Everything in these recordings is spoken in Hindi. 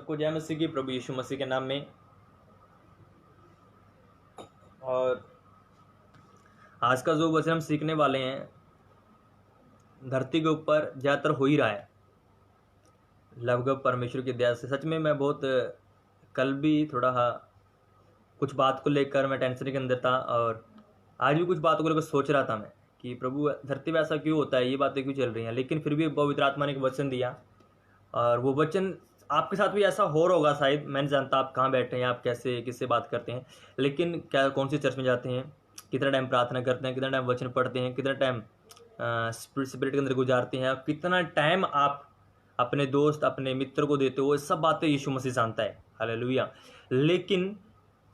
सबको जय मसीह की, प्रभु यीशु मसीह के नाम में। और आज का जो वचन हम सीखने वाले हैं, धरती के ऊपर ज़्यादातर हो ही रहा है लगभग परमेश्वर की दया से। सच में मैं बहुत कल भी थोड़ा कुछ बात को लेकर मैं टेंशन के अंदर था, और आज भी कुछ बातों को लेकर सोच रहा था मैं कि प्रभु धरती पे ऐसा क्यों होता है, ये बातें क्यों चल रही हैं। लेकिन फिर भी पवित्र आत्मा ने एक वचन दिया, और वो वचन आपके साथ भी ऐसा हो रहा होगा शायद। मैं नहीं जानता आप कहाँ बैठे हैं, आप कैसे किससे बात करते हैं, लेकिन क्या कौन सी चर्च में जाते हैं, कितना टाइम प्रार्थना करते हैं, कितना टाइम वचन पढ़ते हैं, कितना टाइम स्पिरिट के अंदर गुजारते हैं, कितना टाइम आप अपने दोस्त अपने मित्र को देते हो, ये सब बातें यीशु मसीह जानता है। हालेलुया। लेकिन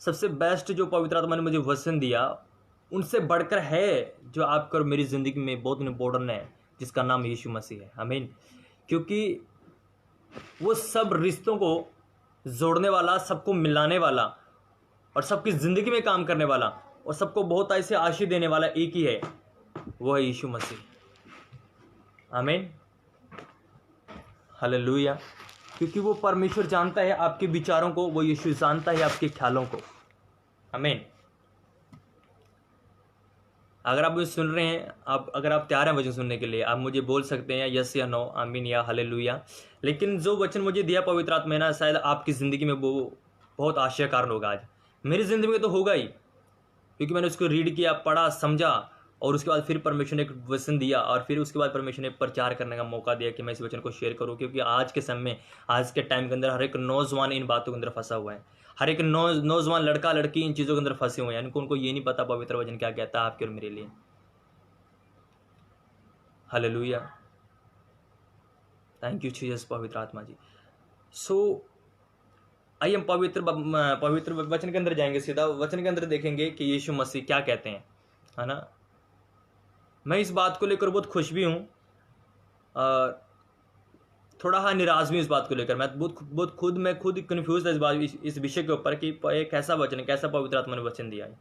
सबसे बेस्ट जो पवित्र आत्मा ने मुझे वचन दिया, उनसे बढ़कर है जो आपका और मेरी ज़िंदगी में बहुत इम्पोर्टेंट है, जिसका नाम यीशु मसीह है। आमीन। क्योंकि वो सब रिश्तों को जोड़ने वाला, सबको मिलाने वाला, और सबकी ज़िंदगी में काम करने वाला, और सबको बहुत ऐसे आशीष देने वाला एक ही है, वो है यीशु मसीह। आमीन। हालेलुया। क्योंकि वो परमेश्वर जानता है आपके विचारों को, वो यीशु जानता है आपके ख्यालों को। आमीन। अगर आप मुझे सुन रहे हैं, अगर आप तैयार हैं वचन सुनने के लिए, आप मुझे बोल सकते हैं यस या नो, आमीन या हालेलुया। लेकिन जो वचन मुझे दिया पवित्र आत्मा ने ना, शायद आपकी ज़िंदगी में वो बहुत आश्चर्य कारण होगा। आज मेरी ज़िंदगी में तो होगा ही, क्योंकि मैंने उसको रीड किया, पढ़ा, समझा, और उसके बाद फिर परमेश्वर ने एक वचन दिया, और फिर उसके बाद परमेश्वर ने प्रचार करने का मौका दिया कि मैं इस वचन को शेयर करूं। क्योंकि आज के समय में, आज के टाइम के अंदर हर एक नौजवान इन बातों के अंदर फंसा हुआ है। हर एक नौजवान लड़का लड़की इन चीज़ों के अंदर फंसे हुए हैं। उनको ये नहीं पता पवित्र वचन क्या कहता है आपके और मेरे लिए। हालेलुया। थैंक यू जीसस, पवित्र आत्मा जी। सो आइए हम पवित्र वचन के अंदर जाएंगे। सीधा वचन के अंदर देखेंगे कि यीशु मसीह क्या कहते हैं, है ना। मैं इस बात को लेकर बहुत खुश भी हूँ, और थोड़ा निराश भी इस बात को लेकर। मैं खुद कन्फ्यूज था इस विषय के ऊपर कि एक कैसा वचन, कैसा पवित्र आत्मा ने वचन दिया है।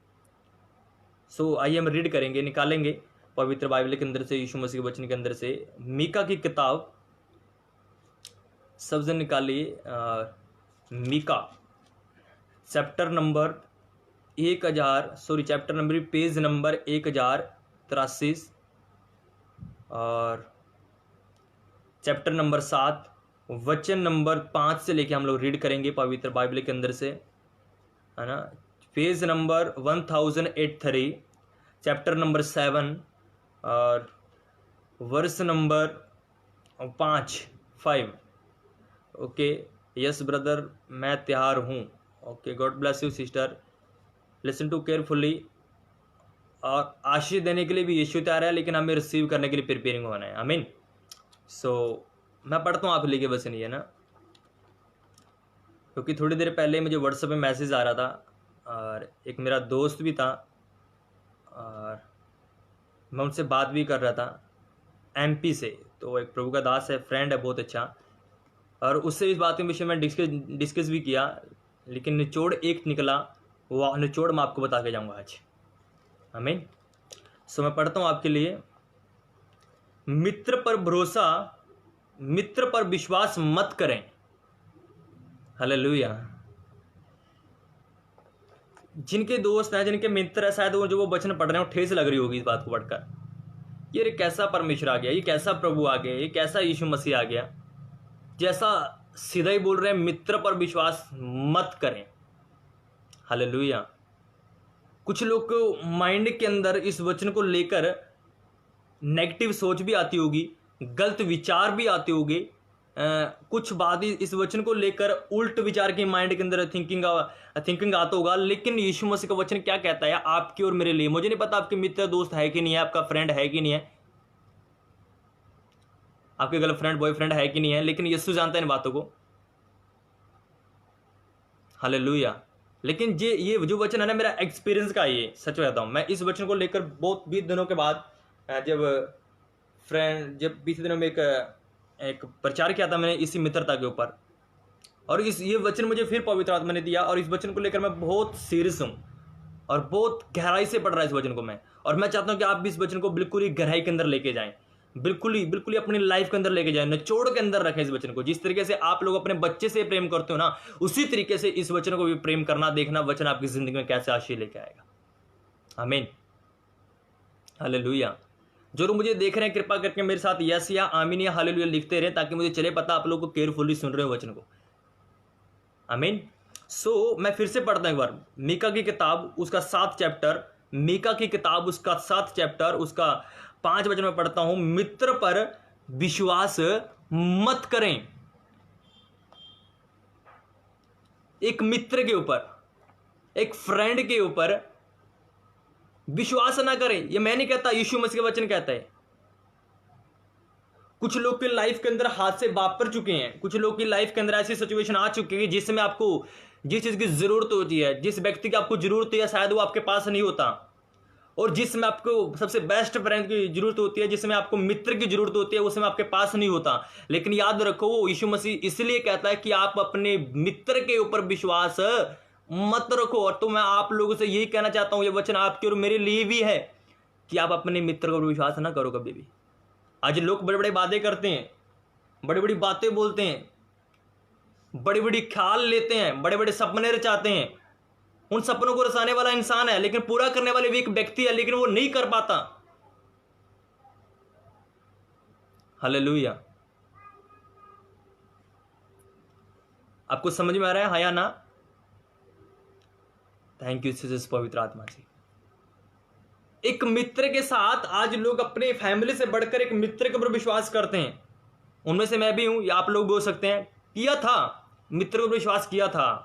सो आइए हम रीड करेंगे, निकालेंगे पवित्र बाइबल के अंदर से, यीशु मसीह के वचन के अंदर से, मीका की किताब। सबसे निकालिए Micah chapter number page number 1083, और चैप्टर नंबर 7 वचन नंबर 5 से लेके हम लोग रीड करेंगे पवित्र बाइबल के अंदर से, है ना। पेज नंबर 1083, चैप्टर नंबर 7 और verse number 5। Okay, yes brother, मैं तैयार हूँ। Okay, God bless you sister, listen to carefully. और आशीष देने के लिए भी यीशु तैयार है, लेकिन हमें रिसीव करने के लिए प्रिपेयरिंग होना है। आमीन। सो मैं पढ़ता हूँ आप लेके वचन, ये ना, क्योंकि थोड़ी देर पहले मुझे व्हाट्सएप पे मैसेज आ रहा था, और एक मेरा दोस्त भी था, और मैं उनसे बात भी कर रहा था एमपी से। तो एक प्रभु का दास है, फ्रेंड है बहुत अच्छा, और उससे इस बात के विषय में डिस्कस भी किया। लेकिन निचोड़ एक निकला, वो निचोड़ मैं आपको बता के जाऊँगा आज। आमीन। सो मैं पढ़ता हूँ आपके लिए। मित्र पर भरोसा, मित्र पर विश्वास मत करें। हालेलुया। जिनके दोस्त हैं, जिनके मित्र हैं, शायद वो जो वो वचन पढ़ रहे हो ठेस लग रही होगी इस बात को पढ़कर, ये कैसा परमेश्वर आ गया, ये कैसा प्रभु आ गया, ये कैसा यीशु मसीह आ गया। जैसा सीधा ही बोल रहे हैं, मित्र पर विश्वास मत करें। हालेलुया। कुछ लोग को माइंड के अंदर इस वचन को लेकर नेगेटिव सोच भी आती होगी, गलत विचार भी आते होंगे। कुछ बात इस वचन को लेकर उल्ट विचार के माइंड के अंदर थिंकिंग आता होगा। लेकिन यीशु मसीह का वचन क्या कहता है आपके और मेरे लिए? मुझे नहीं पता आपके मित्र दोस्त है कि नहीं है, आपका फ्रेंड है कि नहीं है, आपके गर्लफ्रेंड बॉयफ्रेंड है कि नहीं है, लेकिन यीशु जानता है इन बातों को। हालेलुया। लेकिन ये जो वचन है ना, मेरा एक्सपीरियंस का, ये सच बताता हूँ। मैं इस वचन को लेकर बहुत 20 दिनों के बाद, जब 20 दिनों में एक प्रचार किया था मैंने इसी मित्रता के ऊपर, और ये वचन मुझे फिर पवित्र आत्मा ने दिया, और इस वचन को लेकर मैं बहुत सीरियस हूँ, और बहुत गहराई से पढ़ रहा है इस वचन को मैं। और मैं चाहता हूँ कि आप भी इस वचन को बिल्कुल ही गहराई के अंदर लेके जाएं। बिल्कुल ही अपनी लाइफ के अंदर लेके जाए, निचोड़ के अंदर रखें इस वचन को। जिस तरीके से आप लोग अपने बच्चे से प्रेम करते हो ना, उसी तरीके से इस वचन को भी प्रेम करना। देखना वचन आपकी जिंदगी में कैसे आशीष लेके आएगा। आमीन, हालेलुया। जो लोग मुझे देख रहे हैं कृपा करके मेरे साथ यस या आमीन या हालेलुया लिखते रहे, ताकि मुझे चले पता आप लोग को केयरफुली सुन रहे हो वचन को। आमीन। मैं फिर से पढ़ता हूं एक बार, मीका की किताब उसका 7 चैप्टर, मीका की किताब उसका 7 चैप्टर उसका 5 वचन में पढ़ता हूं। मित्र पर विश्वास मत करें। एक मित्र के ऊपर, एक फ्रेंड के ऊपर विश्वास ना करें। ये मैं नहीं कहता, यीशु मसीह का वचन कहता है। कुछ लोग की लाइफ के अंदर हादसे वापर चुके हैं, कुछ लोग की लाइफ के अंदर ऐसी सिचुएशन आ चुकी है जिसमें आपको जिस चीज की जरूरत होती है, जिस व्यक्ति की आपको जरूरत है, शायद वो आपके पास नहीं होता, और जिसमें आपको सबसे बेस्ट फ्रेंड की जरूरत होती है, जिसमें आपको मित्र की जरूरत होती है, उसमें आपके पास नहीं होता। लेकिन याद रखो, वो यीशु मसीह इसलिए कहता है कि आप अपने मित्र के ऊपर विश्वास मत रखो। और तो मैं आप लोगों से यही कहना चाहता हूं, ये वचन आपके और मेरे लिए भी है कि आप अपने मित्र को विश्वास ना करो कभी भी। आज लोग बड़े बड़े बातें करते हैं, बड़ी बड़ी बातें बोलते हैं, बड़ी बड़ी ख्याल लेते हैं, बड़े बड़े सपने रचाते हैं। उन सपनों को रचाने वाला इंसान है, लेकिन पूरा करने वाले भी एक व्यक्ति है, लेकिन वो नहीं कर पाता। हालेलुया। आपको समझ में आ रहा है, हाँ या ना? थैंक यू जीसस, पवित्र आत्मा जी। एक मित्र के साथ आज लोग अपने फैमिली से बढ़कर एक मित्र के ऊपर विश्वास करते हैं। उनमें से मैं भी हूं, या आप लोग बोल सकते हैं, किया था, मित्र को विश्वास किया था।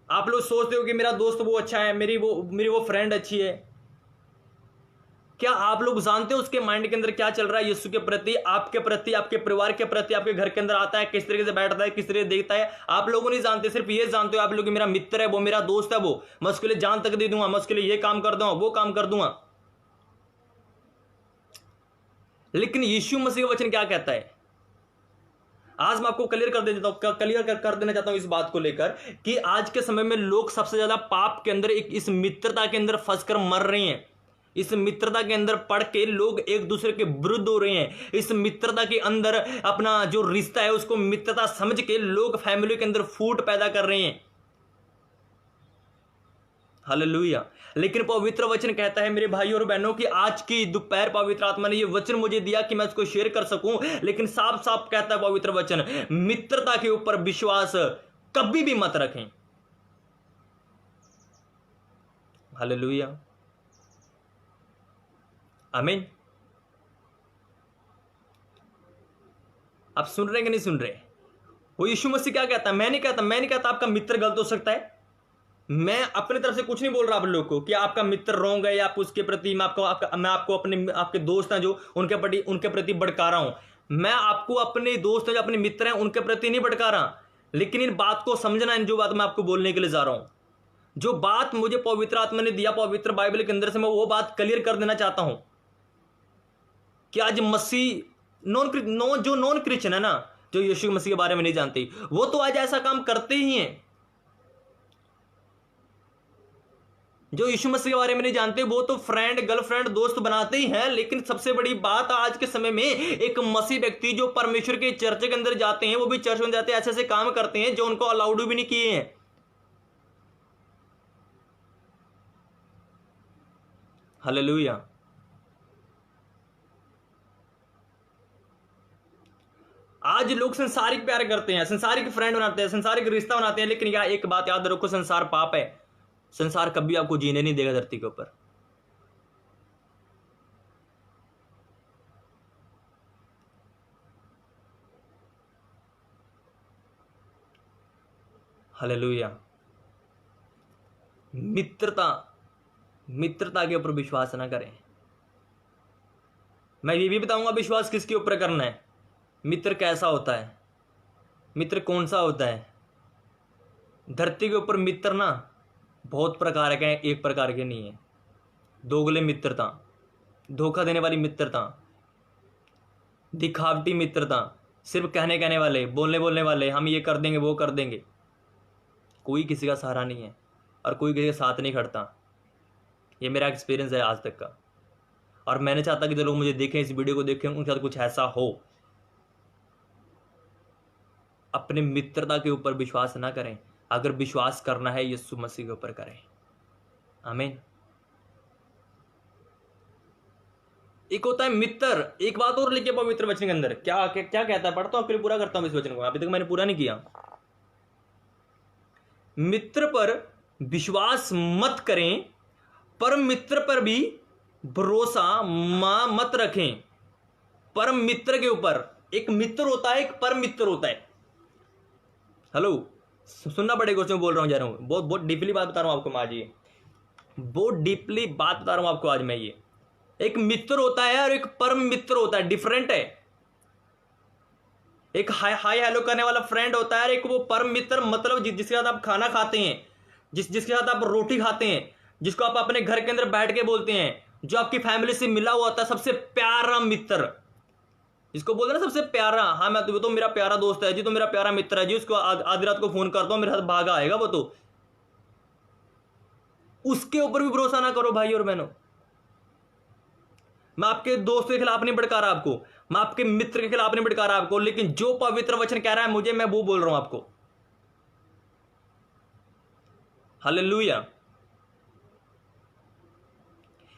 आप लोग सोचते हो कि मेरा दोस्त वो अच्छा है, मेरी वो फ्रेंड अच्छी है। क्या आप लोग जानते हो उसके माइंड के अंदर क्या चल रहा है यीशु के प्रति, आपके प्रति, आपके परिवार के प्रति, आपके घर के अंदर आता है, किस तरीके से बैठता है, किस तरीके से देखता है? आप लोगों नहीं जानते, सिर्फ ये जानते हो आप लोग कि मेरा मित्र है, वो मेरा दोस्त है, वो मैं उसके लिए जान तक दे दूंगा, मैं उसके लिए ये काम कर दूंगा, वो काम कर दूंगा। लेकिन यीशु मसीह का वचन क्या कहता है? आज मैं आपको क्लियर कर देना चाहता हूं इस बात को लेकर कि आज के समय में लोग सबसे ज्यादा पाप के अंदर, इस मित्रता के अंदर फंसकर मर रहे हैं। इस मित्रता के अंदर पड़ के लोग एक दूसरे के विरुद्ध हो रहे हैं। इस मित्रता के अंदर अपना जो रिश्ता है उसको मित्रता समझ के लोग फैमिली के अंदर फूट पैदा कर रहे हैं। हालेलुया। लेकिन पवित्र वचन कहता है मेरे भाई और बहनों कि आज की दोपहर पवित्र आत्मा ने ये वचन मुझे दिया कि मैं उसको शेयर कर सकूं। लेकिन साफ साफ कहता है पवित्र वचन, मित्रता के ऊपर विश्वास कभी भी मत रखें। हालेलुया, आमीन। आप सुन रहे हैं कि नहीं सुन रहे? वो यीशु मसीह क्या कहता है? मैं नहीं कहता आपका मित्र गलत हो सकता है। मैं अपनी तरफ से कुछ नहीं बोल रहा आप लोग को कि आपका मित्र रोंग है या आप उसके प्रति, मैं आपको अपने आपके दोस्त हैं जो उनके प्रति भड़का रहा हूं। मैं आपको अपने दोस्त हैं जो अपने मित्र हैं उनके प्रति नहीं भड़का रहा। लेकिन इन बात को समझना, इन जो बात मैं आपको बोलने के लिए जा रहा हूं, जो बात मुझे पवित्र आत्मा ने दिया पवित्र बाइबल के अंदर से, मैं वो बात क्लियर कर देना चाहता हूं कि आज मसीह जो नॉन क्रिश्चियन है ना, जो यीशु मसीह के बारे में नहीं जानते, वो तो आज ऐसा काम करते ही हैं। जो यीशु मसीह के बारे में नहीं जानते वो तो फ्रेंड, गर्लफ्रेंड, दोस्त बनाते ही हैं। लेकिन सबसे बड़ी बात आज के समय में, एक मसीह व्यक्ति जो परमेश्वर के चर्च के अंदर जाते हैं, वो भी चर्च में जाते हैं, ऐसे ऐसे काम करते हैं जो उनको अलाउड भी नहीं किए हैं। हालेलुया। आज लोग संसारिक प्यार करते हैं, संसारिक फ्रेंड बनाते हैं, संसारिक रिश्ता बनाते हैं। लेकिन यार एक बात याद रखो, संसार पाप है। संसार कभी आपको जीने नहीं देगा धरती के ऊपर। हालेलुया। मित्रता के ऊपर विश्वास ना करें। मैं ये भी बताऊंगा विश्वास किसके ऊपर करना है, मित्र कैसा होता है, मित्र कौन सा होता है। धरती के ऊपर मित्र ना बहुत प्रकार के हैं, एक प्रकार के नहीं है। दोगले मित्रता, धोखा देने वाली मित्रता, दिखावटी मित्रता, सिर्फ कहने वाले, बोलने वाले, हम ये कर देंगे वो कर देंगे। कोई किसी का सहारा नहीं है और कोई किसी के साथ नहीं खड़ता। ये मेरा एक्सपीरियंस है आज तक का। और मैं नहीं चाहता कि जो लोग मुझे देखें, इस वीडियो को देखें, उनके साथ कुछ ऐसा हो। अपने मित्रता के ऊपर विश्वास ना करें। अगर विश्वास करना है यीशु मसीह के ऊपर करें। आमीन। एक होता है मित्र। एक बात और लिखिए पवित्र वचन के अंदर, क्या क्या कहता है, पढ़ता हूं फिर पूरा करता हूं इस वचन को, अभी तक मैंने पूरा नहीं किया। मित्र पर विश्वास मत करें, परम मित्र पर भी भरोसा मत रखें। परम मित्र के ऊपर, एक मित्र होता है, एक परम मित्र होता है। हेलो, सुनना पड़ेगा उसमें बोल रहा हूं, जा रहा हूं, बहुत बहुत डीपली बात बता रहा हूं आपको आज। ये बहुत डीपली बात बता रहा हूं आपको आज मैं। ये एक मित्र होता है और एक परम मित्र होता है, डिफरेंट है। एक हाय हाय हेलो करने वाला फ्रेंड होता है, एक वो परम मित्र, मतलब जिसके साथ आप खाना खाते हैं, जिसके साथ आप रोटी खाते हैं, जिसको आप अपने घर के अंदर बैठ के बोलते हैं, जो आपकी फैमिली से मिला हुआ होता है, सबसे प्यारा मित्र, जिसको बोलते हैं ना सबसे प्यारा। हाँ, मैं तो मेरा प्यारा दोस्त है जी, तो मेरा प्यारा मित्र है जी, उसको आधी रात को फोन करता हूं, मेरे साथ भागा आएगा वो। तो उसके ऊपर भी भरोसा ना करो भाई और बहनों। मैं आपके दोस्त के खिलाफ नहीं भड़का रहा आपको, मैं आपके मित्र के खिलाफ नहीं भड़का रहा आपको, लेकिन जो पवित्र वचन कह रहा है मुझे, मैं वो बोल रहा हूं आपको। हालेलुया।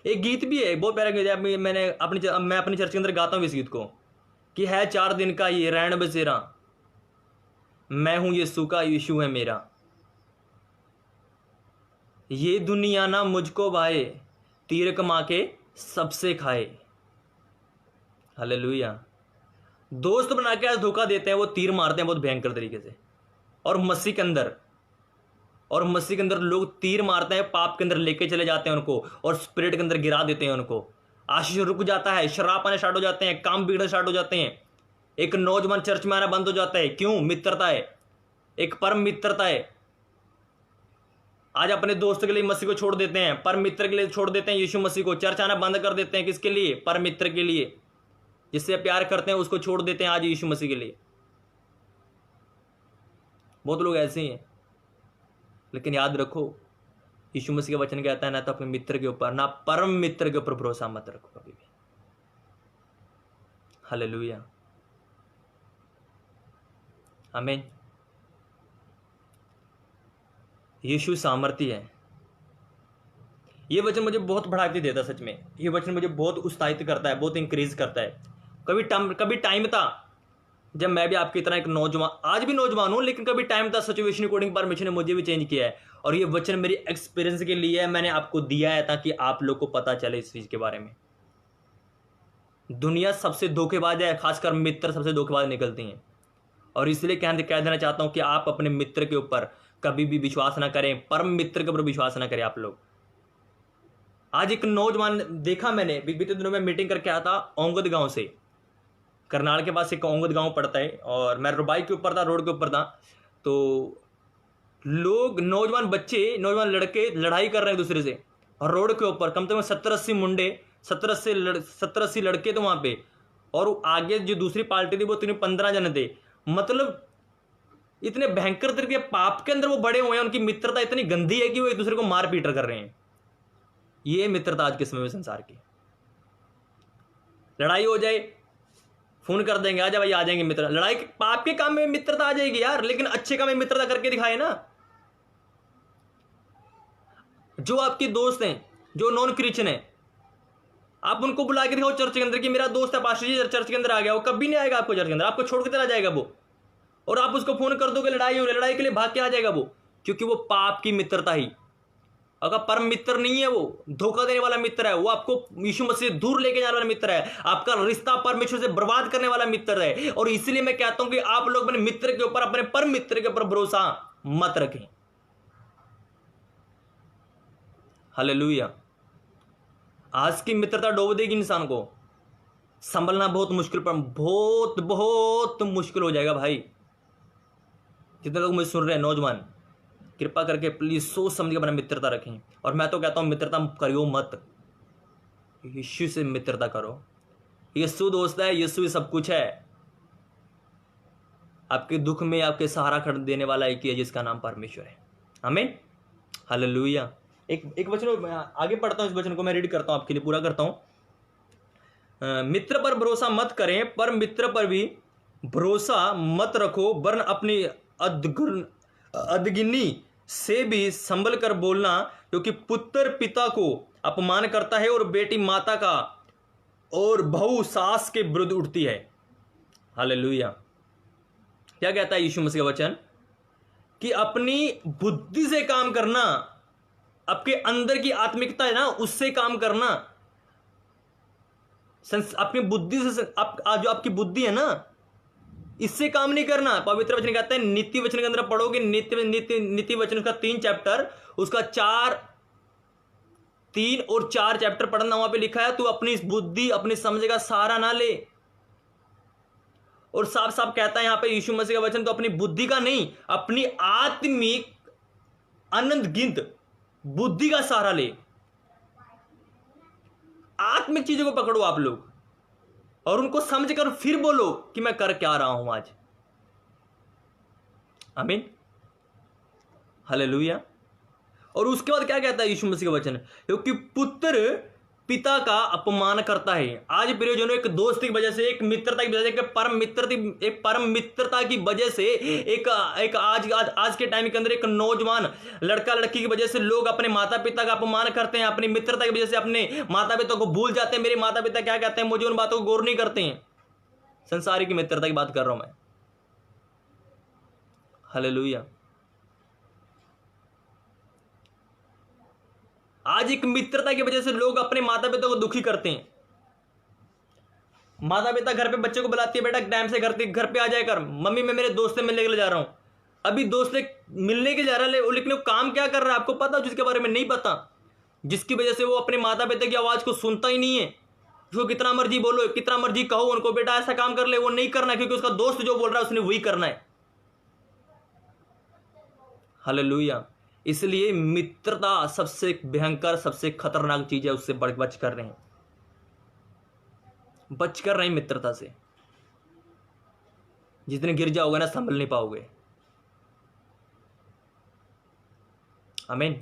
एक गीत भी है, बहुत प्यारा गीत है, मैं अपनी चर्च के अंदर गाता हूं इस गीत को, कि है 4 दिन का ये रैन बसेरा, मैं हूं यीशु का, यीशु है मेरा। ये दुनिया ना मुझको भाए, तीर कमा के सबसे खाए। हालेलुया। दोस्त बना के आज धोखा देते हैं, वो तीर मारते हैं बहुत भयंकर तरीके से। और मसीह के अंदर लोग तीर मारते हैं, पाप के अंदर लेके चले जाते हैं उनको, और स्पिरिट के अंदर गिरा देते हैं उनको। आशीष रुक जाता है, शराब आने स्टार्ट हो जाते हैं, काम बिगड़ने स्टार्ट हो जाते हैं। एक नौजवान चर्च में आना बंद हो जाता है। क्यों? मित्रता है, एक परम मित्रता है। आज अपने दोस्त के लिए मसीह को छोड़ देते हैं, परम मित्र के लिए छोड़ देते हैं यीशु मसीह को। चर्च आना बंद कर देते हैं, किसके लिए? परम मित्र के लिए, जिससे प्यार करते हैं उसको छोड़ देते हैं आज यीशु मसीह के लिए। बहुत लोग ऐसे ही हैं। लेकिन याद रखो, यीशु मसीह का वचन कहता है, ना तो अपने मित्र के ऊपर, ना परम मित्र के ऊपर भरोसा मत रखो कभी भी। हालेलुया, आमीन। यीशु सामर्थ्य है। ये वचन मुझे बहुत बढ़ाती देता है, सच में। ये वचन मुझे बहुत उत्साहित करता है, बहुत इंक्रीज करता है। कभी टाइम था जब मैं भी आपकी तरह एक नौजवान, आज भी नौजवान हूं, लेकिन कभी टाइम था, सिचुएशन अकॉर्डिंग परमेश्वर ने मुझे भी चेंज किया है। और ये वचन मेरी एक्सपीरियंस के लिए है, मैंने आपको दिया है ताकि आप लोग को पता चले इस चीज के बारे में। दुनिया सबसे धोखेबाज है, खासकर मित्र सबसे धोखेबाज निकलती हैं। और इसलिए कह देना चाहता हूं कि आप अपने मित्र के ऊपर कभी भी विश्वास ना करें, परम मित्र के ऊपर विश्वास ना करें आप लोग। आज एक नौजवान देखा मैंने, बीते दिनों में मीटिंग करके आया था ओंगद गांव से। करनाल के पास एक ओंगद गांव पड़ता है, और मैं बाइक के ऊपर था, रोड के ऊपर था, तो लोग, नौजवान बच्चे, नौजवान लड़के लड़ाई कर रहे हैं दूसरे से, और रोड के ऊपर कम से कम 70-80 मुंडे, 70-80 लड़के थे वहां पे, और आगे जो दूसरी पार्टी थी वो 15 जने थे। मतलब इतने भयंकर तरीके पाप के अंदर वो बड़े हुए हैं, उनकी मित्रता इतनी गंदी है कि वो एक दूसरे को मार पीट कर रहे हैं। ये मित्रता आज के समय में संसार की। लड़ाई हो जाए, फोन कर देंगे, आजा भाई, आ जाएंगे मित्र। लड़ाई पाप के काम में मित्रता आ जाएगी यार, लेकिन अच्छे काम में मित्रता करके दिखाए ना। जो आपके दोस्त हैं, जो नॉन क्रिश्चियन है, आप उनको बुला के दिखाओ चर्च के अंदर कि मेरा दोस्त है पास्टर जी, चर्च के अंदर आ गया। वो कभी नहीं आएगा आपको चर्च के अंदर, आपको छोड़ के चला जाएगा वो। और आप उसको फोन कर दोगे, लड़ाई हो रही, लड़ाई के लिए भाग के आ जाएगा वो, क्योंकि वो पाप की मित्रता ही। अगर परम मित्र नहीं है, वो धोखा देने वाला मित्र है, वो आपको यीशु मसीह से दूर लेके जाने वाला मित्र है, आपका रिश्ता परमेश्वर से बर्बाद करने वाला मित्र है। और इसलिए मैं कहता हूं कि आप लोग अपने मित्र के ऊपर, अपने परम मित्र के ऊपर भरोसा मत रखें। हालेलुया। आज की मित्रता डूब देगी इंसान को, संभलना बहुत मुश्किल, पर बहुत बहुत मुश्किल हो जाएगा भाई। जितने लोग मुझे सुन रहे हैं, नौजवान, कृपा करके प्लीज सोच समझ के अपना मित्रता रखें। और मैं तो कहता हूं मित्रता करियो मत, यीशु से मित्रता करो। यीशु दोस्त है, यीशु सब कुछ है। आपके दुख में आपके सहारा खड़ देने वाला एक ही है, जिसका नाम परमेश्वर है। आमीन, हालेलुया। एक वचन आगे पढ़ता हूं, इस वचन को मैं रीड करता हूं, आपके लिए पूरा करता हूं। मित्र पर भरोसा मत करें, पर मित्र पर भी भरोसा मत रखो, वरन अपनी अधगिनी से भी संभल कर बोलना, क्योंकि पुत्र पिता को अपमान करता है और बेटी माता का और बहू सास के विरुद्ध उठती है। हालेलुया। क्या कहता है यीशु मसीह का वचन कि अपनी बुद्धि से काम करना, आपके अंदर की आत्मिकता है ना, उससे काम करना, अपनी बुद्धि से जो आपकी बुद्धि है ना, इससे काम नहीं करना। पवित्र वचन कहता है, नीति वचन के अंदर पढ़ोगे, नीति वचन का 3 चैप्टर, उसका 3 और 4 चैप्टर पढ़ना, वहां पे लिखा है तू अपनी बुद्धि अपनी समझ का सहारा ना ले। और साफ साफ कहता है यहां पे यीशु मसीह का वचन, तो अपनी बुद्धि का नहीं, अपनी आत्मिक अनंत गिनत बुद्धि का सहारा ले। आत्मिक चीजों को पकड़ो आप लोग और उनको समझ कर फिर बोलो कि मैं कर क्या रहा हूं आज। आमीन, हालेलुया। और उसके बाद क्या कहता है यीशु मसीह का वचन, क्योंकि पुत्र पिता का अपमान करता है। आज प्रियजनों, एक दोस्ती की वजह से, एक मित्रता की वजह से, एक परम मित्रता की वजह से, एक आज के टाइम के अंदर एक नौजवान लड़का लड़की की वजह से लोग अपने माता पिता का अपमान करते हैं। अपनी मित्रता की वजह से अपने माता पिता को भूल जाते हैं। मेरे माता पिता क्या कहते हैं, मुझे उन बातों को गौर नहीं करते हैं। संसारी की मित्रता की बात कर रहा हूं मैं। हालेलुया। आज एक मित्रता की वजह से लोग अपने माता पिता को दुखी करते हैं। माता पिता घर पे बच्चे को बुलाती है, बेटा टाइम से घर पे आ जाए कर। मम्मी मैं मेरे दोस्त से मिलने के लिए जा रहा हूं। अभी दोस्त से मिलने के लिए जा रहा है, लेकिन वो काम क्या कर रहा है आपको पता, जिसके बारे में नहीं पता, जिसकी वजह से वो अपने माता पिता की आवाज को सुनता ही नहीं है। उसको कितना मर्जी बोलो, कितना मर्जी कहो उनको, बेटा ऐसा काम कर ले, वो नहीं करना, क्योंकि उसका दोस्त जो बोल रहा है उसने वही करना है। हालेलुया। इसलिए मित्रता सबसे भयंकर, सबसे खतरनाक चीज है, उससे बच कर रहे हैं, बच कर रहे हैं मित्रता से। जितने गिर जाओगे ना, संभल नहीं पाओगे। आमीन।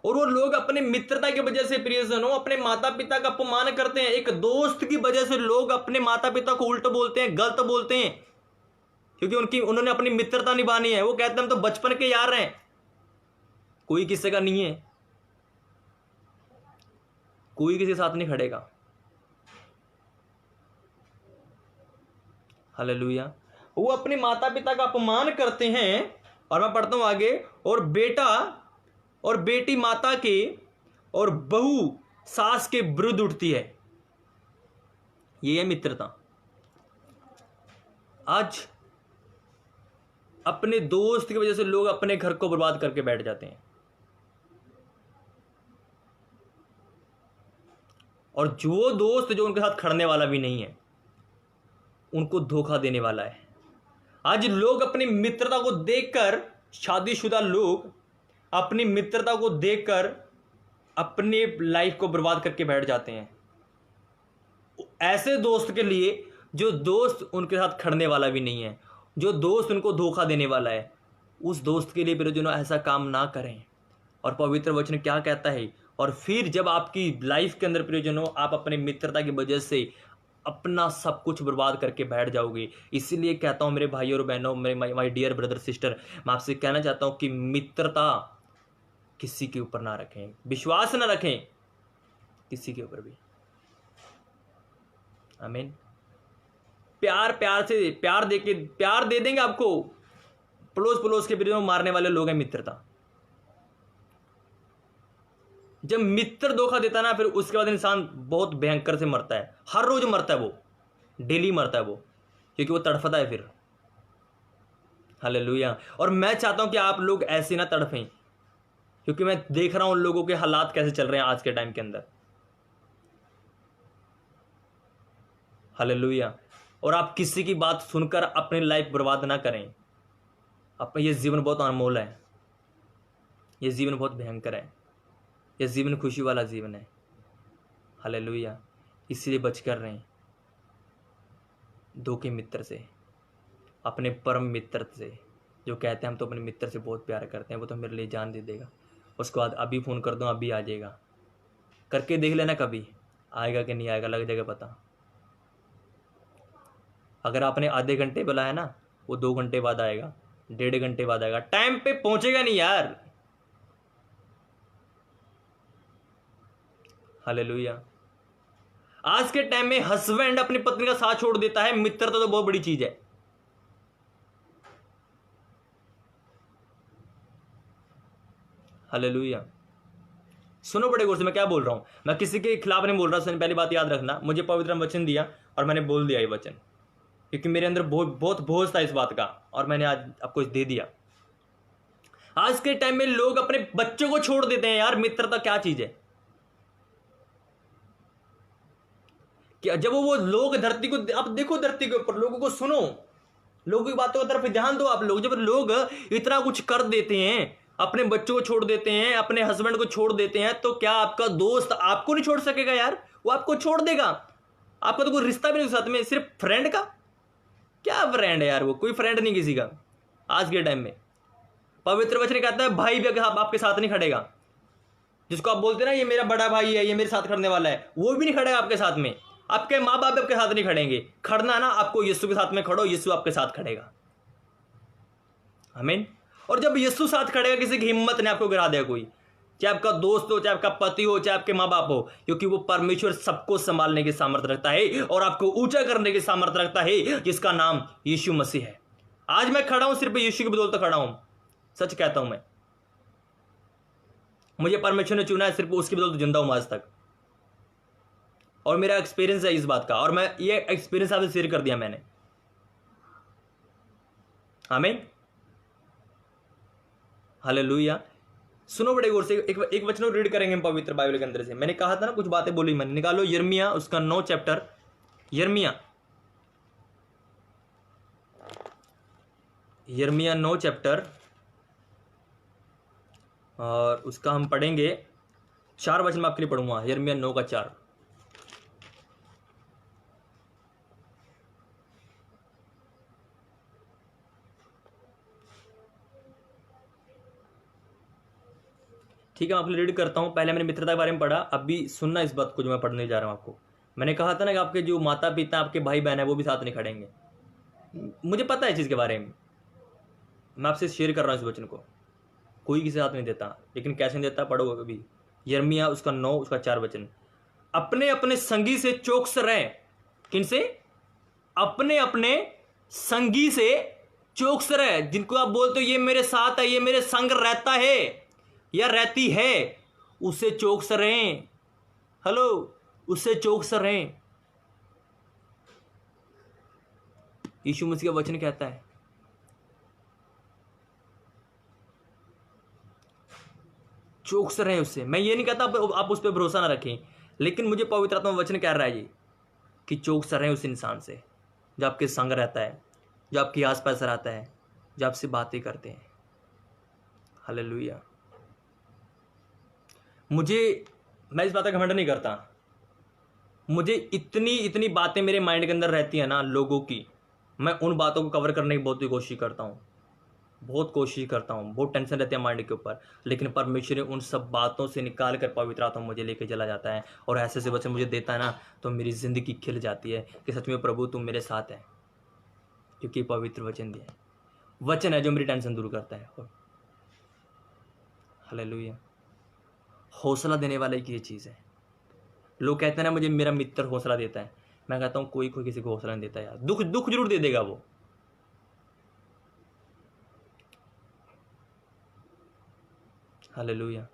और वो लोग अपने मित्रता की वजह से प्रियजनों अपने माता पिता का अपमान करते हैं। एक दोस्त की वजह से लोग अपने माता पिता को उल्ट बोलते हैं, गलत बोलते हैं, क्योंकि उन्होंने अपनी मित्रता निभानी है। वो कहते हैं हम तो बचपन के यार हैं, कोई किसी का नहीं है, कोई किसी के साथ नहीं खड़ेगा। हालेलुया। वो अपने माता पिता का अपमान करते हैं। और मैं पढ़ता हूं आगे, और बेटा और बेटी माता के और बहू सास के विरुद्ध उठती है। ये है मित्रता। आज अपने दोस्त की वजह से लोग अपने घर को बर्बाद करके बैठ जाते हैं। और जो दोस्त जो उनके साथ खड़ने वाला भी नहीं है, उनको धोखा देने वाला है। आज लोग अपनी मित्रता को देखकर, शादीशुदा लोग अपनी मित्रता को देखकर अपने लाइफ को बर्बाद करके बैठ जाते हैं, ऐसे दोस्त के लिए जो दोस्त उनके साथ खड़ने वाला भी नहीं है, जो दोस्त उनको धोखा देने वाला है। उस दोस्त के लिए प्रियजनों ऐसा काम ना करें। और पवित्र वचन क्या कहता है, और फिर जब आपकी लाइफ के अंदर प्रियजनों आप अपने मित्रता की वजह से अपना सब कुछ बर्बाद करके बैठ जाओगे। इसीलिए कहता हूं मेरे भाइयों और बहनों, मेरे माय डियर ब्रदर सिस्टर, मैं आपसे कहना चाहता हूं कि मित्रता किसी के ऊपर ना रखें, विश्वास ना रखें किसी के ऊपर भी। आमीन। प्यार दे देंगे आपको, पड़ोस के विरोध में मारने वाले लोग हैं मित्रता। जब मित्र धोखा देता ना, फिर उसके बाद इंसान बहुत भयंकर से मरता है। हर रोज मरता है वो, डेली मरता है वो, क्योंकि वो तड़फता है फिर। हालेलुया। और मैं चाहता हूं कि आप लोग ऐसे ना तड़फें, क्योंकि मैं देख रहा हूं उन लोगों के हालात कैसे चल रहे हैं आज के टाइम के अंदर। हालेलुया। और आप किसी की बात सुनकर अपनी लाइफ बर्बाद ना करें। ये जीवन बहुत अनमोल है, ये जीवन बहुत भयंकर है, ये जीवन खुशी वाला जीवन है। हालेलुया। इसलिए बच कर रहें धोखे मित्र से, अपने परम मित्र से, जो कहते हैं हम तो अपने मित्र से बहुत प्यार करते हैं, वो तो मेरे लिए जान दे देगा, उसके बाद अभी फ़ोन कर दूँ अभी आ जाएगा। करके देख लेना कभी, आएगा कि नहीं आएगा लग जाएगा पता। अगर आपने आधे घंटे बुलाया ना, वो 2 घंटे बाद आएगा, 1.5 घंटे बाद आएगा, टाइम पे पहुंचेगा नहीं यार। हालेलुया। आज के टाइम में हस्बैंड अपनी पत्नी का साथ छोड़ देता है, मित्रता तो बहुत बड़ी चीज है। हालेलुया। सुनो बड़े गौर से मैं क्या बोल रहा हूं, मैं किसी के खिलाफ नहीं बोल रहा। सुनो, पहली बात याद रखना, मुझे पवित्र वचन दिया और मैंने बोल दिया ये वचन, क्योंकि मेरे अंदर बहुत बहुत बोझ था इस बात का, और मैंने आज आपको दे दिया। आज के टाइम में लोग अपने बच्चों को छोड़ देते हैं यार। मित्रता क्या चीज है? कि जब वो लोग धरती को, आप देखो धरती के ऊपर लोगों को सुनो, लोगों की बातों की तरफ ध्यान दो आप लोग। जब लोग इतना कुछ कर देते हैं, अपने बच्चों को छोड़ देते हैं, अपने हस्बैंड को छोड़ देते हैं, तो क्या आपका दोस्त आपको नहीं छोड़ सकेगा यार? वो आपको छोड़ देगा। आपका तो कोई रिश्ता भी नहीं साथ में, सिर्फ फ्रेंड का। क्या फ्रेंड है यार? वो कोई फ्रेंड नहीं किसी का आज के टाइम में। पवित्र वचन कहता है भाई भी आपके साथ नहीं खड़ेगा। जिसको आप बोलते हैं ना ये मेरा बड़ा भाई है, ये मेरे साथ खड़ने वाला है, वो भी नहीं खड़ेगा आपके साथ में। आपके माँ बाप आपके साथ नहीं खड़ेंगे। खड़ना ना, आपको यीशु के साथ में खड़ो, यीशु आपके साथ खड़ेगा। आमीन। और जब यीशु साथ खड़ेगा, किसी की हिम्मत नहीं आपको गिरा देगा कोई, चाहे आपका दोस्त हो, चाहे आपका पति हो, चाहे आपके माँ बाप हो, क्योंकि वो परमेश्वर सबको संभालने की सामर्थ्य रखता है और आपको ऊंचा करने की सामर्थ्य रखता है, जिसका नाम यीशु मसीह है। आज मैं खड़ा हूं सिर्फ यीशु की बदौलत खड़ा हूं। सच कहता हूं मैं, मुझे परमेश्वर ने चुना है, सिर्फ उसकी बदौलत जिंदा हूं आज तक। और मेरा एक्सपीरियंस है इस बात का, और मैं ये एक्सपीरियंस आपसे शेयर कर दिया मैंने। आमीन। हालेलुया। सुनो बड़े गौर से, एक वचन रीड करेंगे हम पवित्र बाइबल के अंदर से। मैंने कहा था ना कुछ बातें बोली मैंने, निकालो यिर्मयाह उसका 9 चैप्टर, यिर्मयाह 9 चैप्टर, और उसका हम पढ़ेंगे 4 वचन मैं आपके लिए पढ़ूंगा। यिर्मयाह 9 का 4। ठीक है, मैं आपके लिए रीड करता हूँ। पहले मैंने मित्रता के बारे में पढ़ा, अभी सुनना इस बात को जो मैं पढ़ने जा रहा हूँ आपको। मैंने कहा था ना कि आपके जो माता पिता, आपके भाई बहन है, वो भी साथ नहीं खड़ेंगे। मुझे पता है इस चीज़ के बारे में, मैं आपसे शेयर कर रहा हूँ इस वचन को। कोई किसी साथ नहीं देता, लेकिन कैसे नहीं देता पढ़ो अभी। यिर्मयाह उसका 9 उसका 4 वचन। अपने अपने संगी से चौकस रहे। किनसे? अपने अपने संगी से चौकस रहे। जिनको आप बोलते हो ये मेरे साथ है, ये मेरे संग रहता है या रहती है, उससे चौकस रहें। हेलो, उससे चौकस रहें। यीशु मसीह का वचन कहता है चौकस रहें उससे। मैं ये नहीं कहता आप उस पर भरोसा ना रखें, लेकिन मुझे पवित्र आत्मा वचन कह रहा है जी कि चौकस रहें उस इंसान से जो आपके संग रहता है, जो आपके आसपास रहता है, जो आपसे बातें करते हैं। हालेलुया। मैं इस बात का घमंड नहीं करता। मुझे इतनी बातें मेरे माइंड के अंदर रहती है ना लोगों की, मैं उन बातों को कवर करने की बहुत कोशिश करता हूँ, बहुत टेंशन रहती है माइंड के ऊपर। लेकिन परमेश्वर उन सब बातों से निकाल कर पवित्र आत्मा मुझे लेके चला जाता है, और ऐसे से वचन मुझे देता है ना, तो मेरी ज़िंदगी खिल जाती है कि सच में प्रभु तुम मेरे साथ है, क्योंकि पवित्र वचन दिया है। वचन है जो मेरी टेंशन दूर करता है। हालेलुया। हौसला देने वाले की ये चीज़ है। लोग कहते हैं ना मुझे मेरा मित्र हौसला देता है, मैं कहता हूँ कोई किसी को हौसला नहीं देता यार। दुख जरूर दे देगा वो। हालेलुया।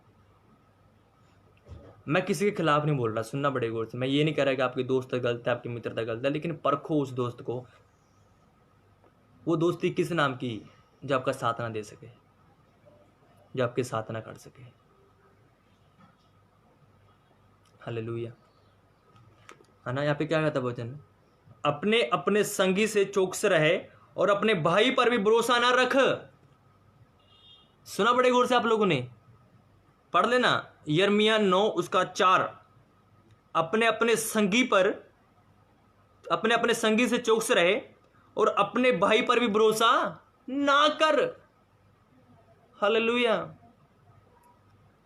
मैं किसी के खिलाफ नहीं बोल रहा, सुनना बड़े गौर से। मैं ये नहीं कह रहा कि आपकी दोस्त गलत है, आपकी मित्रता गलत है, लेकिन परखो उस दोस्त को। वो दोस्ती किस नाम की जो आपका साथ ना दे सके, जो आपके साथ ना कर सके। हालेलुया। है ना? यहाँ पे क्या कहता है वचन? अपने अपने संगी से चौकस रहे और अपने भाई पर भी भरोसा ना रख। सुना बड़े गौर से आप लोगों ने? पढ़ लेना यिर्मयाह 9 उसका 4। अपने अपने संगी से चौकस रहे और अपने भाई पर भी भरोसा ना कर। हालेलुया।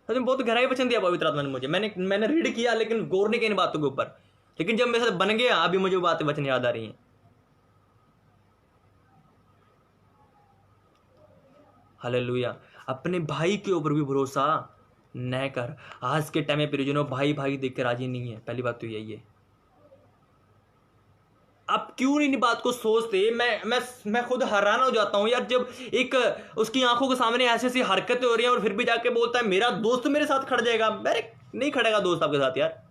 सच में बहुत गहराई वचन दिया पवित्र आत्मा ने मुझे। मैंने रीड किया लेकिन गौर नहीं किया इन बातों के ऊपर, लेकिन जब मेरे साथ बन गया अभी मुझे वो बातें वचन याद आ रही हैं। हालेलुया। अपने भाई के ऊपर भी भरोसा न कर। आज के टाइम में प्रियजनों भाई भाई देख के राजी नहीं है, पहली बात तो यही है। आप क्यों नहीं बात को सोचते? मैं खुद हैरान हो जाता हूं यार, जब एक उसकी आंखों के सामने ऐसी ऐसी हरकतें हो रही हैं और फिर भी जाके बोलता है मेरा दोस्त मेरे साथ खड़ जाएगा। अरे नहीं खड़ेगा दोस्त आपके साथ यार।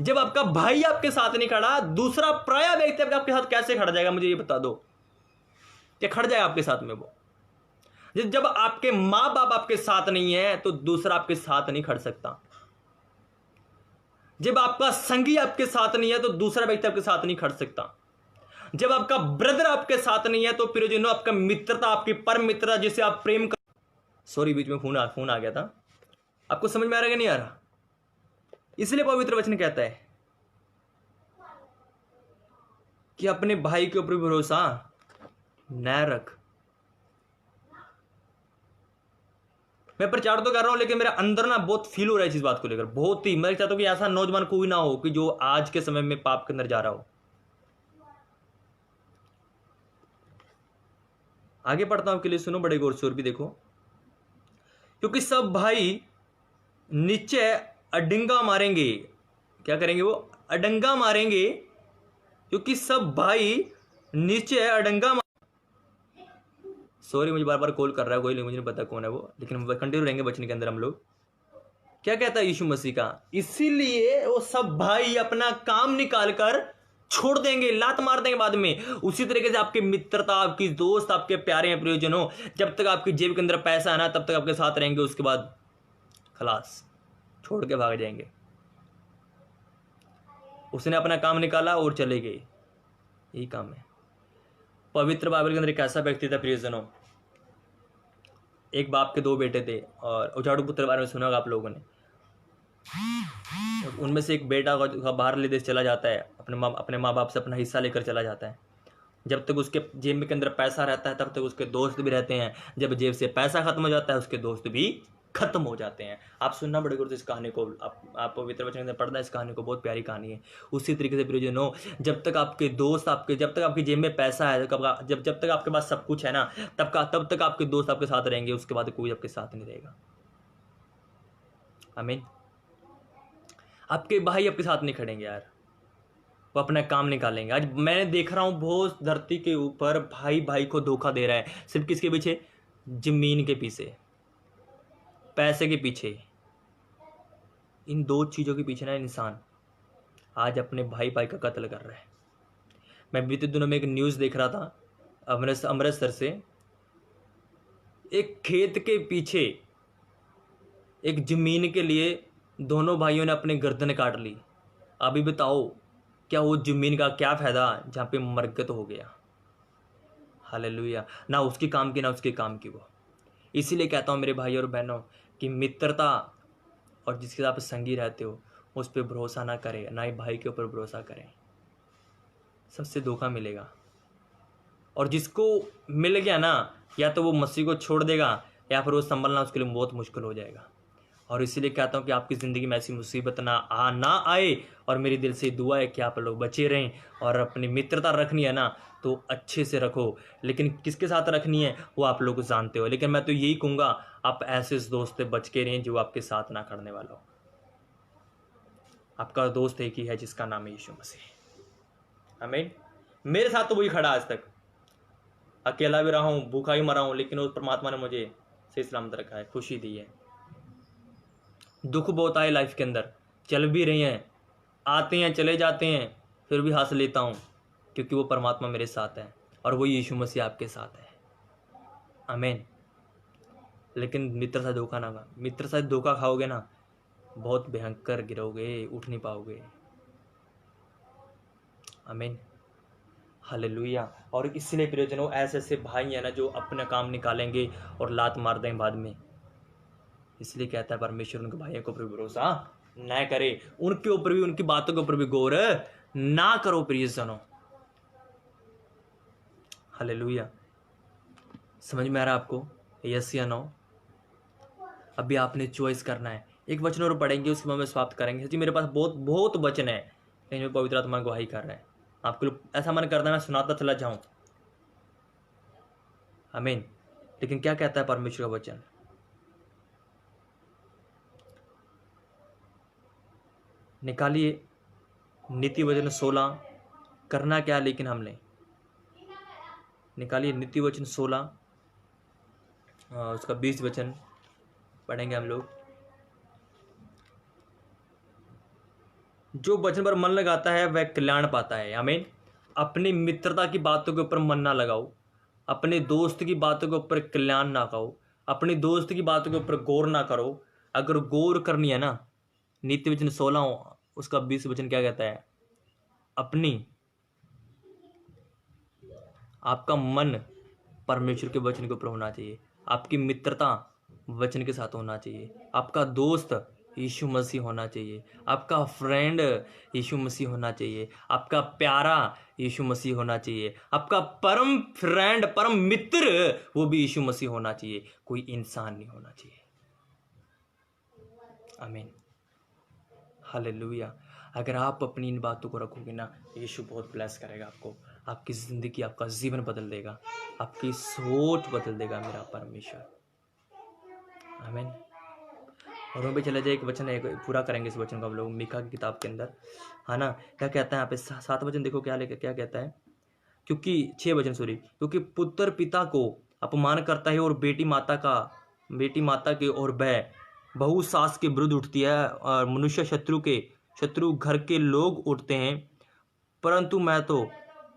जब आपका भाई आपके साथ नहीं खड़ा, दूसरा पराया व्यक्ति आपके साथ कैसे खड़ जाएगा? मुझे ये बता दो, क्या खड़ जाएगा आपके साथ में वो? जब आपके मां बाप आपके साथ नहीं है तो दूसरा आपके साथ नहीं खड़ सकता। जब आपका संगी आपके साथ नहीं है तो दूसरा व्यक्ति आपके साथ नहीं खड़ सकता। जब आपका ब्रदर आपके साथ नहीं है तो प्रियजनों आपका मित्रता, आपकी परम मित्रता जिसे आप प्रेम कर, सॉरी बीच में फोन आ गया था। आपको समझ में आ रहा है कि नहीं आ रहा? इसलिए पवित्र वचन कहता है कि अपने भाई के ऊपर भरोसा न रख। मैं प्रचार तो कर रहा हूं लेकिन मेरा अंदर ना बहुत फील हो रहा है इस बात को लेकर, बहुत ही। मैं चाहता हूं कि ऐसा नौजवान कोई ना हो कि जो आज के समय में पाप के अंदर जा रहा हो। आगे पढ़ता हूं आपके लिए, सुनो बड़े गौर से और भी देखो। क्योंकि सब भाई नीचे अडंगा मारेंगे। क्या करेंगे वो? अडंगा मारेंगे। क्योंकि सब भाई नीचे अडंगा, सॉरी मुझे बार बार कॉल कर रहा है कोई, मुझे नहीं पता कौन है वो, लेकिन कंटिन्यू रहेंगे वचन के अंदर हम लोग। क्या कहता है यीशु मसीह का? इसीलिए वो सब भाई अपना काम निकाल कर छोड़ देंगे, लात मार देंगे बाद में। उसी तरीके से आपकी मित्रता, आपकी दोस्त, आपके प्यारे हैं प्रियजनों, जब तक आपकी जेब के अंदर पैसा है ना तब तक आपके साथ रहेंगे, उसके बाद खलास, छोड़ के भाग जाएंगे। उसने अपना काम निकाला और चले गए, यही काम है। पवित्र बाइबल के अंदर एक ऐसा व्यक्ति था प्रियजनों, एक बाप के दो बेटे थे, और उजाड़ू पुत्र के बारे में सुना होगा आप लोगों ने। उनमें से एक बेटा बाहरले देश चला जाता है, अपने माँ बाप से अपना हिस्सा लेकर चला जाता है। जब तक उसके जेब के अंदर पैसा रहता है तब तक उसके दोस्त भी रहते हैं, जब जेब से पैसा खत्म हो जाता है उसके दोस्त भी खत्म हो जाते हैं। आप सुनना बड़े गुरु इस कहानी को, आप पवित्र वचन के अंदर पढ़ना इस कहानी को, बहुत प्यारी कहानी है। उसी तरीके से प्रियजनों, जब तक आपके दोस्त जब तक आपकी जेब में पैसा है, जब तक आपके पास सब कुछ है ना, तब तक आपके दोस्त आपके साथ रहेंगे, उसके बाद कोई आपके साथ नहीं रहेगा। आमीन। आपके भाई आपके साथ नहीं खड़ेंगे यार, वो अपना काम निकालेंगे। आज मैं देख रहा हूं बहुत धरती के ऊपर भाई भाई को धोखा दे रहा है, सिर्फ किसके पीछे? जमीन के पीछे, पैसे के पीछे। इन दो चीज़ों के पीछे ना इंसान आज अपने भाई भाई का कत्ल कर रहा है। मैं बीते दिनों में एक न्यूज़ देख रहा था अमृतसर से। एक खेत के पीछे एक जमीन के लिए दोनों भाइयों ने अपनी गर्दन काट ली। अभी बताओ क्या वो जमीन का क्या फ़ायदा जहाँ पे मरगत हो गया। हालेलुया। ना उसकी काम की ना उसके काम की वो। इसीलिए कहता हूँ मेरे भाई और बहनों कि मित्रता और जिसके साथ आप संगी रहते हो उस पर भरोसा ना करें, ना ही भाई के ऊपर भरोसा करें, सबसे धोखा मिलेगा। और जिसको मिल गया ना, या तो वो मसीह को छोड़ देगा या फिर वो संभलना उसके लिए बहुत मुश्किल हो जाएगा। और इसीलिए कहता हूँ कि आपकी ज़िंदगी में ऐसी मुसीबत ना आए, और मेरी दिल से दुआ है कि आप लोग बचे रहें। और अपनी मित्रता रखनी है ना तो अच्छे से रखो, लेकिन किसके साथ रखनी है वो आप लोग जानते हो। लेकिन मैं तो यही कहूँगा, आप ऐसे दोस्त से बच के रहें जो आपके साथ ना खड़ने वाला हो। आपका दोस्त एक ही है जिसका नाम है यीशु मसीह। आमीन। मेरे साथ तो वही खड़ा आज तक, अकेला भी रहा हूँ, भूखा ही मरा हूँ, लेकिन उस परमात्मा ने मुझे सही सलामत रखा है, खुशी दी है। दुख बहुत आए लाइफ के अंदर, चल भी रहे हैं, आते हैं चले जाते हैं, फिर भी हंस लेता हूँ क्योंकि वो परमात्मा मेरे साथ है और वो यीशु मसीह आपके साथ है। आमीन। लेकिन मित्र से धोखा ना खा। मित्र से धोखा खाओगे ना बहुत भयंकर गिरोगे, उठ नहीं पाओगे। आमीन। हालेलुया। और इसलिए प्रियजनों ऐसे ऐसे भाई हैं ना जो अपना काम निकालेंगे और लात मार देंगे बाद में। इसलिए कहता है परमेश्वर उनके भाइयों के ऊपर भरोसा न करे, उनके ऊपर भी, उनकी बातों के ऊपर भी गौर ना करो प्रियजनों। हालेलुया। समझ में आ रहा आपको? यस या नो? अभी आपने चॉइस करना है। एक वचन और पढ़ेंगे, उसके बाद में समाप्त करेंगे। सच्ची मेरे पास बहुत बहुत वचन है, लेकिन मैं पवित्र आत्मा गवाही कर रहा है। आपको ऐसा मन करता है मैं सुनाता चला जाऊं। आमीन। लेकिन क्या कहता है परमेश्वर का वचन? निकालिए नीति वचन 16, करना क्या लेकिन हमने। निकालिए नीति वचन 16, उसका 20 वचन पढ़ेंगे हम लोग। जो वचन पर मन लगाता है वह कल्याण पाता है। आमीन। अपनी मित्रता की बातों के ऊपर मन ना लगाओ, अपने दोस्त की बातों के ऊपर कल्याण ना कहो, अपने दोस्त की बातों के ऊपर गौर ना करो। अगर गौर करनी है ना, नीति वचन 16 उसका 20 वचन क्या कहता है? आपका मन परमेश्वर के वचन के ऊपर होना चाहिए, आपकी मित्रता वचन के साथ होना चाहिए, आपका दोस्त यीशु मसीह होना चाहिए, आपका फ्रेंड यीशु मसीह होना चाहिए, आपका प्यारा यीशु मसीह होना चाहिए, आपका परम फ्रेंड परम मित्र वो भी यीशु मसीह होना चाहिए, कोई इंसान नहीं होना चाहिए। आमीन। हालेलुया। अगर आप अपनी इन बातों को रखोगे ना, यीशु बहुत ब्लेस करेगा आपको, आपकी ज़िंदगी, आपका जीवन बदल देगा, आपकी सोच बदल देगा मेरा परमेश्वर। आमीन। और वहाँ पे चले जाए, एक वचन है, पूरा करेंगे इस वचन को हम लोग मीका की किताब के अंदर, है ना। क्या कहता है यहाँ पे 7 वचन देखो क्या लेकर क्या कहता है। क्योंकि 6 वचन सॉरी, क्योंकि पुत्र पिता को अपमान करता है और बेटी माता के और बहू सास के विरुद्ध उठती है, और मनुष्य शत्रु घर के लोग उठते हैं। परंतु मैं तो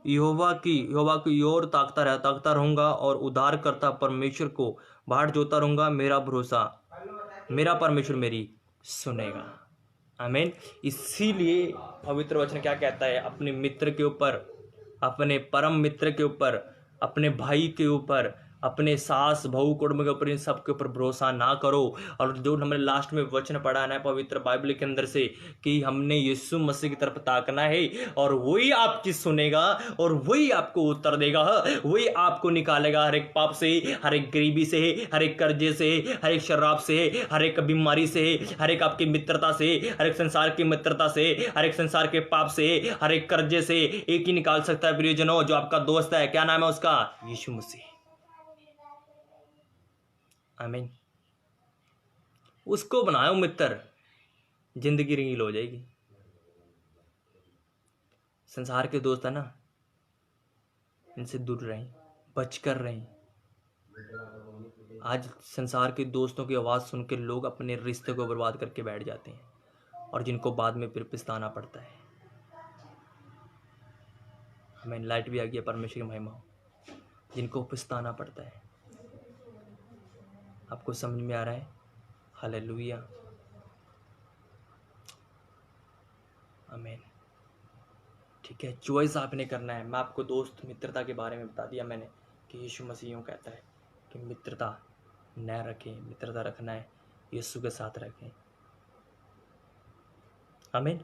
यहोवा की ओर ताकता रहूंगा और उद्धार करता परमेश्वर को बाट जोता रहूंगा। मेरा परमेश्वर मेरी सुनेगा। आमीन। इसीलिए पवित्र वचन क्या कहता है? अपने मित्र के ऊपर, अपने परम मित्र के ऊपर, अपने भाई के ऊपर, अपने सास बहू कुटुंब के ऊपर, इन सब के ऊपर भरोसा ना करो। और जो हमने लास्ट में वचन पढ़ा ना पवित्र बाइबल के अंदर से, कि हमने यीशु मसीह की तरफ ताकना है और वही आपकी सुनेगा और वही आपको उत्तर देगा, वही आपको निकालेगा हर एक पाप से, हर एक गरीबी से, हर एक कर्जे से, हर एक शराब से, हर एक बीमारी से, हर एक आपकी मित्रता से, हर एक संसार की मित्रता से, हर एक संसार के पाप से, हर एक कर्जे से। एक ही निकाल सकता है प्रियजनों, जो आपका दोस्त है। क्या नाम है उसका? यीशु मसीह। आमीन। उसको बनाओ मित्र, जिंदगी रंगील हो जाएगी। संसार के दोस्त है ना, इनसे दूर रहें, बचकर रहें। आज संसार के दोस्तों की आवाज़ सुन के लोग अपने रिश्ते को बर्बाद करके बैठ जाते हैं, और जिनको बाद में फिर पछताना पड़ता है। हमें लाइट भी आ गया, परमेश्वर की महिमा हो। जिनको पछताना पड़ता है। आपको समझ में आ रहा है? हालेलुया। आमीन। ठीक है, चॉइस आपने करना है। मैं आपको दोस्त मित्रता के बारे में बता दिया मैंने, कि यीशु मसीह यूँ कहता है कि मित्रता न रखें, मित्रता रखना है यीशु के साथ रखें। आमीन।